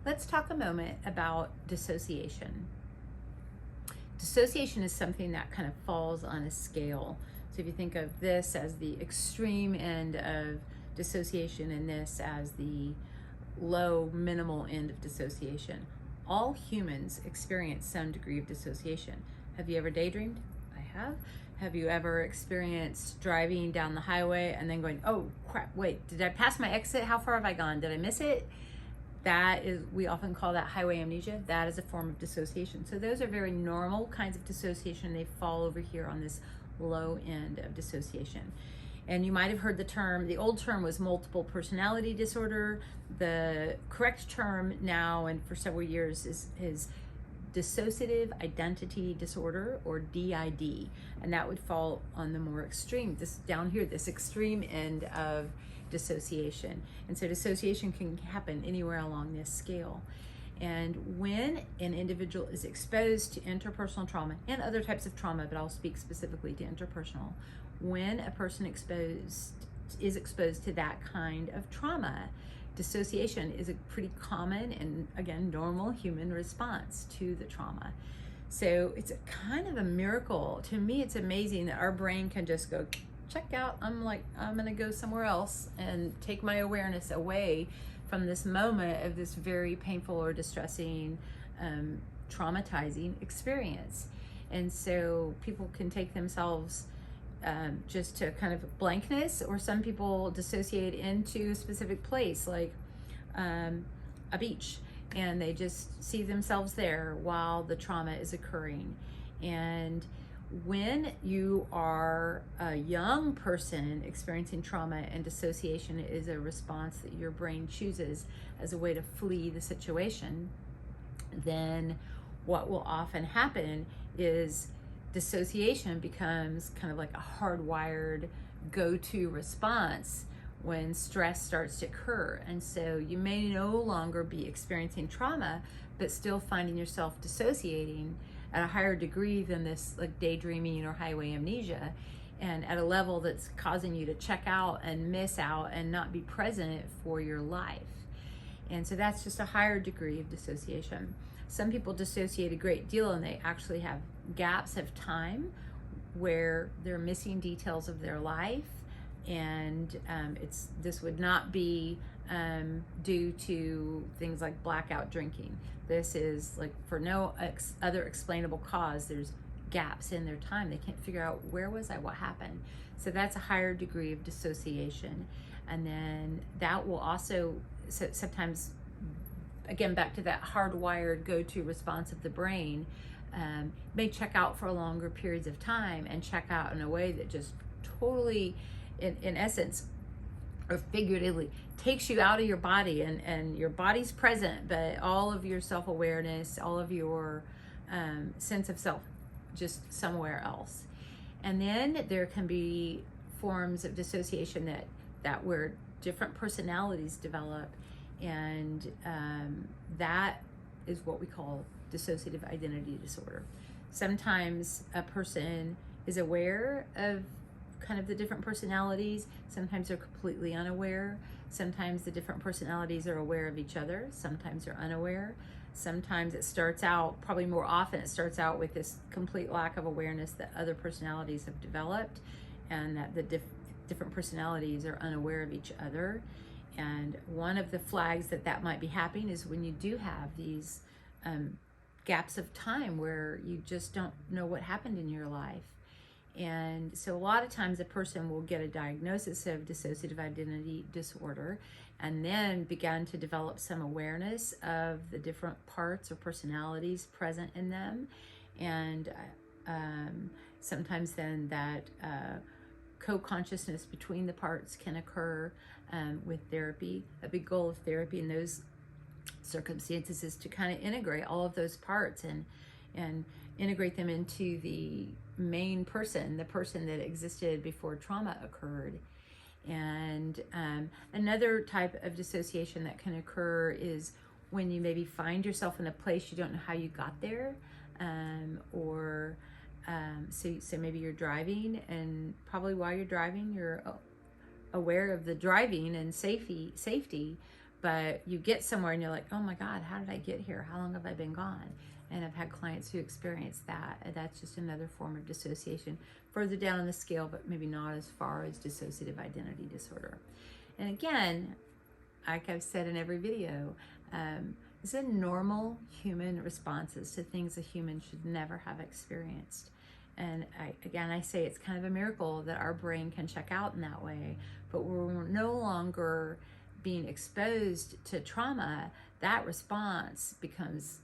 Let's talk a moment about dissociation. Dissociation is something that kind of falls on a scale. So if you think of this as the extreme end of dissociation and this as the low, minimal end of dissociation, all humans experience some degree of dissociation. Have you ever daydreamed? I have. Have you ever experienced driving down the highway and then going, oh crap, wait, did I pass my exit? How far have I gone? Did I miss it? That is, we often call that highway amnesia. That is a form of dissociation. So those are very normal kinds of dissociation. They fall over here on this low end of dissociation. And you might have heard the term, the old term was multiple personality disorder. The correct term now and for several years is dissociative identity disorder, or DID. And that would fall on the more extreme, this down here, this extreme end of dissociation. And so dissociation can happen anywhere along this scale. And when an individual is exposed to interpersonal trauma and other types of trauma, but I'll speak specifically to interpersonal, when a person is exposed to that kind of trauma, dissociation is a pretty common and, again, normal human response to the trauma. So it's a kind of a miracle. To me, it's amazing that our brain can just go, check out, I'm gonna go somewhere else and take my awareness away from this moment of this very painful or distressing, traumatizing experience. And so people can take themselves just to kind of blankness, or some people dissociate into a specific place, like a beach, and they just see themselves there while the trauma is occurring. And when you are a young person experiencing trauma, and dissociation is a response that your brain chooses as a way to flee the situation, then what will often happen is dissociation becomes kind of like a hardwired go-to response when stress starts to occur. And so you may no longer be experiencing trauma, but still finding yourself dissociating at a higher degree than this, like daydreaming or highway amnesia, and at a level that's causing you to check out and miss out and not be present for your life. And so that's just a higher degree of dissociation. Some people dissociate a great deal, and they actually have gaps of time where they're missing details of their life. And this would not be due to things like blackout drinking. This is like for no other explainable cause. There's gaps in their time. They can't figure out, where was I, what happened? So that's a higher degree of dissociation. And then that will also sometimes, again, back to that hardwired go-to response of the brain, may check out for longer periods of time, and check out in a way that just totally, in essence or figuratively, takes you out of your body, and your body's present, but all of your self-awareness, all of your sense of self, just somewhere else. And then there can be forms of dissociation that where different personalities develop, and that is what we call dissociative identity disorder. Sometimes a person is aware of kind of the different personalities. Sometimes they're completely unaware. Sometimes the different personalities are aware of each other. Sometimes they're unaware. Sometimes it starts out, probably more often, it starts out with this complete lack of awareness that other personalities have developed, and that the different personalities are unaware of each other. And one of the flags that might be happening is when you do have these gaps of time where you just don't know what happened in your life. And so a lot of times a person will get a diagnosis of dissociative identity disorder, and then begin to develop some awareness of the different parts or personalities present in them. And sometimes then that co-consciousness between the parts can occur with therapy. A big goal of therapy in those circumstances is to kind of integrate all of those parts and integrate them into the main person, the person that existed before trauma occurred. And another type of dissociation that can occur is when you maybe find yourself in a place you don't know how you got there, so maybe you're driving, and probably while you're driving you're aware of the driving and safety, but you get somewhere and you're like, oh my God, how did I get here? How long have I been gone? And I've had clients who experience that. And that's just another form of dissociation, further down on the scale, but maybe not as far as dissociative identity disorder. And again, like I've said in every video, these are normal human responses to things a human should never have experienced. And I say it's kind of a miracle that our brain can check out in that way, but we're no longer being exposed to trauma. That response becomes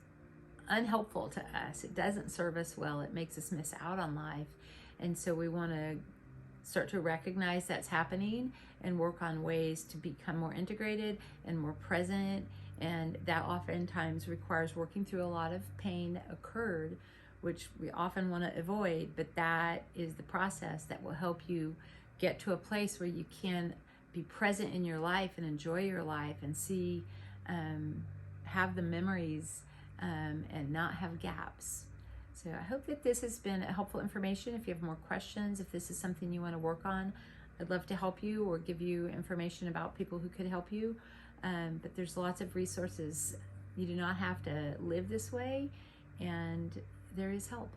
unhelpful to us. It doesn't serve us well. It makes us miss out on life. And so we want to start to recognize that's happening and work on ways to become more integrated and more present. And that oftentimes requires working through a lot of pain that occurred, which we often want to avoid, but that is the process that will help you get to a place where you can be present in your life and enjoy your life and see, have the memories, and not have gaps. So I hope that this has been helpful information. If you have more questions, if this is something you want to work on, I'd love to help you or give you information about people who could help you. But there's lots of resources. You do not have to live this way, and there is help.